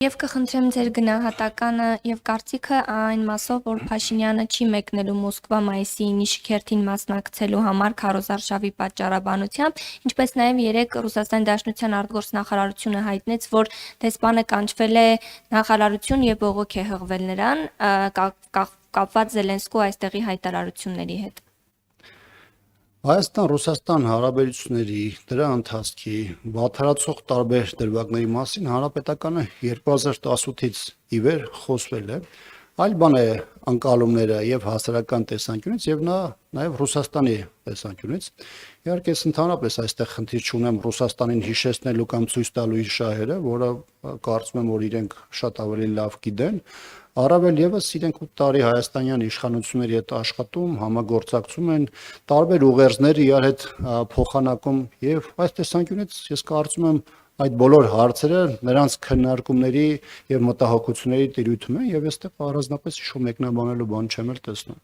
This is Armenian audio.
Եվ կխնդրեմ ձեր գնահատականը եւ կարծիքը այն մասով, որ Փաշինյանը չի մեկնելու Մոսկվա մայիսի 9-ի շքերթին մասնակցելու համար քարոզարշավի պատճառաբանությամբ, ինչպես նաեւ երեք Ռուսաստանի Դաշնության արտգործնախարարությունը հայտնեց, որ դեսպանը կանչվել է նախարարություն եւ բողոք է հղվել նրան կապված Զելենսկու այստեղի հայտարարությունների հետ։ Հայաստան-Ռուսաստան հարաբերությունների դրա ընթացքի վատթարացող տարբեր դրվագների մասին հանրապետականը 2018-ից ի վեր խոսվել է, այլ բան է անկալումները եւ հասարակական տեսանկյունից եւ նաեւ Ռուսաստանի տեսանկյունից։ Իհարկե, ընդհանրապես այստեղ խնդիր չունեմ Ռուսաստանին հիշեցնելու կամ ցույց տալու իր շահերը, որը կարծում եմ, որ իրենք շատ ավելի լավ գիտեն։ Առավել եւս իրենք 8 տարի հայաստանյան իշխանությունների հետ աշխատում, համագործակցում են, տարբեր ուղերձներ իրար հետ փոխանակում եւ այս տեսանկյունից ես կարծում եմ այդ բոլոր հարցերը նրանց քննարկումների եւ մտահոգությունների տիրույթում են եւ այստեղ առանձնապես իշու մեկնաբանելու բան չեմ էլ տեսնում։